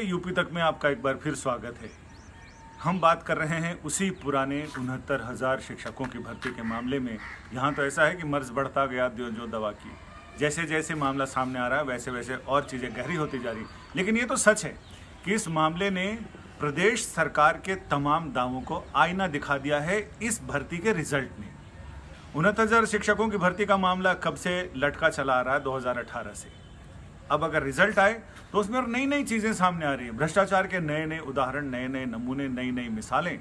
UP तक में आपका एक बार फिर स्वागत है। हम बात कर रहे हैं उसी पुराने 69,000 शिक्षकों की भर्ती के मामले में। यहाँ तो ऐसा है कि मर्ज बढ़ता गया जो दवा की, जैसे जैसे मामला सामने आ रहा है वैसे वैसे और चीज़ें गहरी होती जा रही। लेकिन ये तो सच है कि इस मामले ने प्रदेश सरकार के तमाम दावों को आईना दिखा दिया है इस भर्ती के रिजल्ट ने। 69,000 शिक्षकों की भर्ती का मामला कब से लटका चला आ रहा है, 2018 से। अब अगर रिजल्ट आए तो उसमें और नई नई चीजें सामने आ रही हैं, भ्रष्टाचार के नए नए उदाहरण, नए नए नमूने, नई नई मिसालें।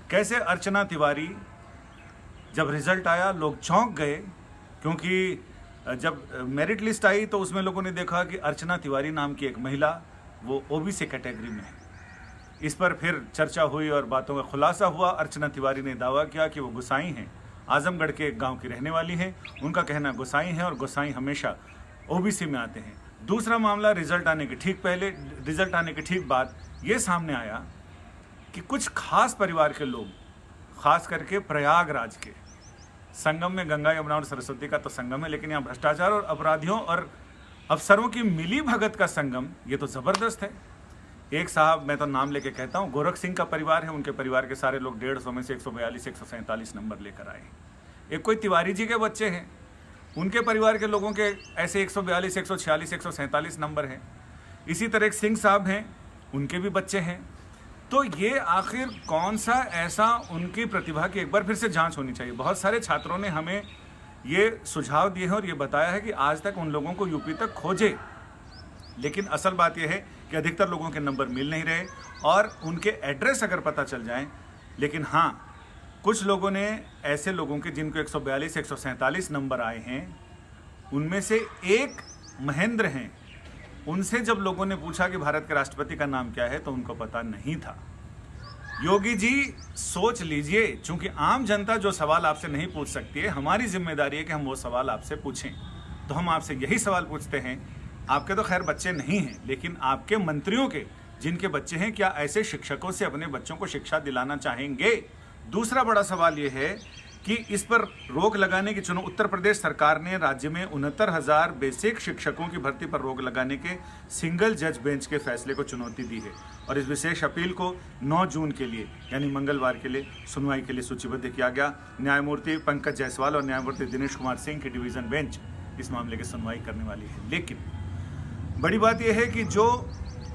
कैसे अर्चना तिवारी, जब रिजल्ट आया लोग चौंक गए, क्योंकि जब मेरिट लिस्ट आई तो उसमें लोगों ने देखा कि अर्चना तिवारी नाम की एक महिला वो ओबीसी कैटेगरी में है। इस पर फिर चर्चा हुई और बातों का खुलासा हुआ। अर्चना तिवारी ने दावा किया कि वो गोसाई हैं, आजमगढ़ के एक गाँव की रहने वाली हैं। उनका कहना गोसाई है और गोसाई हमेशा ओबीसी में आते हैं। दूसरा मामला, रिजल्ट आने के ठीक पहले, रिजल्ट आने के ठीक बाद ये सामने आया कि कुछ खास परिवार के लोग, खास करके प्रयागराज के संगम में, गंगा यमुना और सरस्वती का तो संगम है, लेकिन यहाँ भ्रष्टाचार और अपराधियों और अफसरों की मिली भगत का संगम, ये तो जबरदस्त है। एक साहब, मैं तो नाम लेके कहता हूँ, गोरख सिंह का परिवार है, उनके परिवार के सारे लोग 150 में से 142 147 नंबर लेकर आए। एक कोई तिवारी जी के बच्चे हैं, उनके परिवार के लोगों के ऐसे 142 146 147 नंबर हैं। इसी तरह एक सिंह साहब हैं, उनके भी बच्चे हैं। तो ये आखिर कौन सा ऐसा उनकी प्रतिभा की एक बार फिर से जांच होनी चाहिए। बहुत सारे छात्रों ने हमें ये सुझाव दिए हैं और ये बताया है कि आज तक उन लोगों को यूपी तक खोजे, लेकिन असल बात यह है कि अधिकतर लोगों के नंबर मिल नहीं रहे और उनके एड्रेस अगर पता चल जाए। लेकिन हाँ, कुछ लोगों ने, ऐसे लोगों के जिनको 142 147 नंबर आए हैं, उनमें से एक महेंद्र हैं, उनसे जब लोगों ने पूछा कि भारत के राष्ट्रपति का नाम क्या है तो उनको पता नहीं था। योगी जी सोच लीजिए, चूंकि आम जनता जो सवाल आपसे नहीं पूछ सकती है, हमारी जिम्मेदारी है कि हम वो सवाल आपसे पूछें। तो हम आपसे यही सवाल पूछते हैं। आपके तो खैर बच्चे नहीं हैं, लेकिन आपके मंत्रियों के जिनके बच्चे हैं, क्या ऐसे शिक्षकों से अपने बच्चों को शिक्षा दिलाना चाहेंगे? दूसरा बड़ा सवाल यह है कि इस पर रोक लगाने की उत्तर प्रदेश सरकार ने राज्य में 69,000 बेसिक शिक्षकों की भर्ती पर रोक लगाने के सिंगल जज बेंच के फैसले को चुनौती दी है और इस विशेष अपील को 9 जून के लिए, यानी मंगलवार के लिए सुनवाई के लिए सूचीबद्ध किया गया। न्यायमूर्ति पंकज जायसवाल और न्यायमूर्ति दिनेश कुमार सिंह की डिवीजन बेंच इस मामले की सुनवाई करने वाली है। लेकिन बड़ी बात यह है कि जो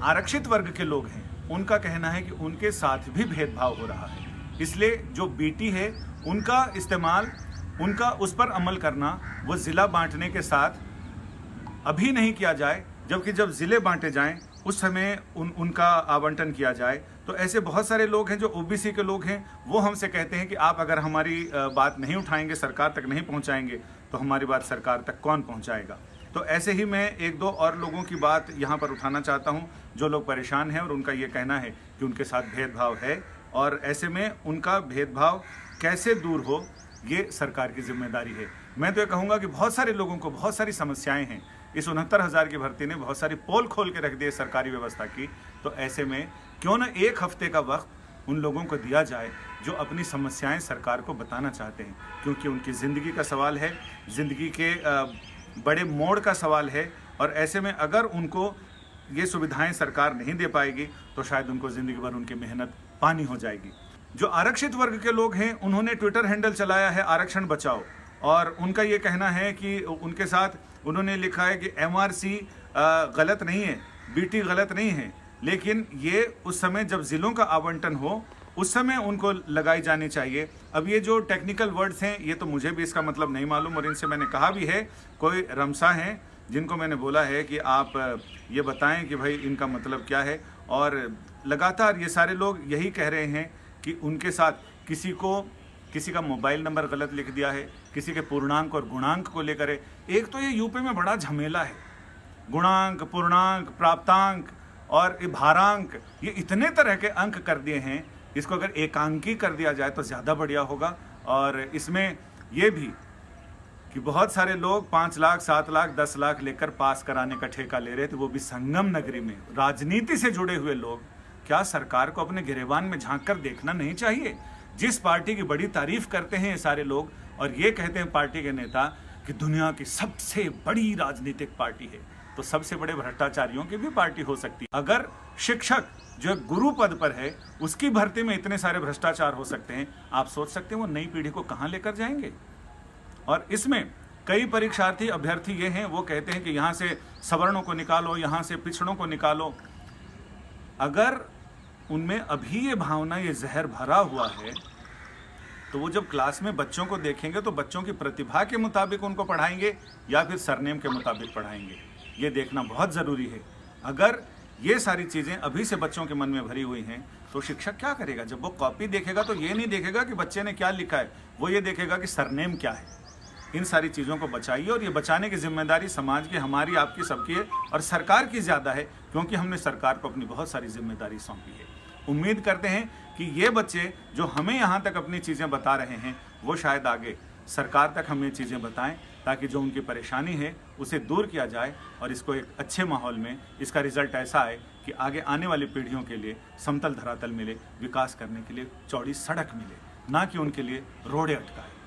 आरक्षित वर्ग के लोग हैं, उनका कहना है कि उनके साथ भी भेदभाव हो रहा है। इसलिए जो बीटी है उनका इस्तेमाल, उनका उस पर अमल करना, वो ज़िला बांटने के साथ अभी नहीं किया जाए, जबकि जब ज़िले बांटे जाएं उस समय उनका आवंटन किया जाए। तो ऐसे बहुत सारे लोग हैं जो ओबीसी के लोग हैं, वो हमसे कहते हैं कि आप अगर हमारी बात नहीं उठाएंगे, सरकार तक नहीं पहुंचाएंगे, तो हमारी बात सरकार तक कौन पहुंचाएगा। तो ऐसे ही मैं एक दो और लोगों की बात यहाँ पर उठाना चाहता हूँ जो लोग परेशान हैं और उनका ये कहना है कि उनके साथ भेदभाव है और ऐसे में उनका भेदभाव कैसे दूर हो, ये सरकार की जिम्मेदारी है। मैं तो ये कहूँगा कि बहुत सारे लोगों को बहुत सारी समस्याएं हैं। इस 69,000 की भर्ती ने बहुत सारी पोल खोल के रख दी है सरकारी व्यवस्था की। तो ऐसे में क्यों न एक हफ्ते का वक्त उन लोगों को दिया जाए जो अपनी समस्याएं सरकार को बताना चाहते हैं, क्योंकि उनकी ज़िंदगी का सवाल है, ज़िंदगी के बड़े मोड़ का सवाल है। और ऐसे में अगर उनको ये सुविधाएं सरकार नहीं दे पाएगी तो शायद उनको ज़िंदगी भर उनकी मेहनत पानी हो जाएगी। जो आरक्षित वर्ग के लोग हैं, उन्होंने ट्विटर हैंडल चलाया है आरक्षण बचाओ, और उनका ये कहना है कि उनके साथ उन्होंने लिखा है कि एमआरसी गलत नहीं है, बीटी गलत नहीं है, लेकिन ये उस समय जब ज़िलों का आवंटन हो उस समय उनको लगाई जानी चाहिए। अब ये जो टेक्निकल वर्ड्स हैं, ये तो मुझे भी इसका मतलब नहीं मालूम और इनसे मैंने कहा भी है। कोई रमसा हैं जिनको मैंने बोला है कि आप ये बताएं कि भाई इनका मतलब क्या है, और लगातार ये सारे लोग यही कह रहे हैं कि उनके साथ किसी का मोबाइल नंबर गलत लिख दिया है, किसी के पूर्णांक और गुणांक को लेकर है। एक तो ये यूपी में बड़ा झमेला है, गुणांक, पूर्णांक, प्राप्तांक और भारांक, ये इतने तरह के अंक कर दिए हैं। इसको अगर एकांकी कर दिया जाए तो ज़्यादा बढ़िया होगा। और इसमें यह भी कि बहुत सारे लोग 5 लाख 7 लाख 10 लाख लेकर पास कराने का ठेका ले रहे थे, वो भी संगम नगरी में। राजनीति से जुड़े हुए लोग, क्या सरकार को अपने गिरेबान में झांक कर देखना नहीं चाहिए? जिस पार्टी की बड़ी तारीफ करते हैं ये सारे लोग और ये कहते हैं पार्टी के नेता कि दुनिया की सबसे बड़ी राजनीतिक पार्टी है, तो सबसे बड़े भ्रष्टाचारियों की भी पार्टी हो सकती है। अगर शिक्षक जो गुरु पद पर है उसकी भर्ती में इतने सारे भ्रष्टाचार हो सकते हैं, आप सोच सकते हैं वो नई पीढ़ी को कहां लेकर जाएंगे। और इसमें कई परीक्षार्थी अभ्यर्थी ये हैं, वो कहते हैं कि यहां से सवर्णों को निकालो, यहां से पिछड़ों को निकालो। अगर उनमें अभी ये भावना, ये जहर भरा हुआ है, तो वो जब क्लास में बच्चों को देखेंगे तो बच्चों की प्रतिभा के मुताबिक उनको पढ़ाएंगे या फिर सरनेम के मुताबिक पढ़ाएंगे, ये देखना बहुत ज़रूरी है। अगर ये सारी चीज़ें अभी से बच्चों के मन में भरी हुई हैं तो शिक्षक क्या करेगा? जब वो कॉपी देखेगा तो ये नहीं देखेगा कि बच्चे ने क्या लिखा है, वो ये देखेगा कि सरनेम क्या है। इन सारी चीज़ों को बचाइए, और ये बचाने की जिम्मेदारी समाज की, हमारी, आपकी, सबकी है, और सरकार की ज़्यादा है, क्योंकि हमने सरकार को अपनी बहुत सारी जिम्मेदारी सौंपी है। उम्मीद करते हैं कि ये बच्चे जो हमें यहाँ तक अपनी चीज़ें बता रहे हैं वो शायद आगे सरकार तक हमें चीज़ें बताएं, ताकि जो उनकी परेशानी है उसे दूर किया जाए और इसको एक अच्छे माहौल में इसका रिजल्ट ऐसा आए कि आगे आने वाली पीढ़ियों के लिए समतल धरातल मिले, विकास करने के लिए चौड़ी सड़क मिले, ना कि उनके लिए रोड़े अटकाए।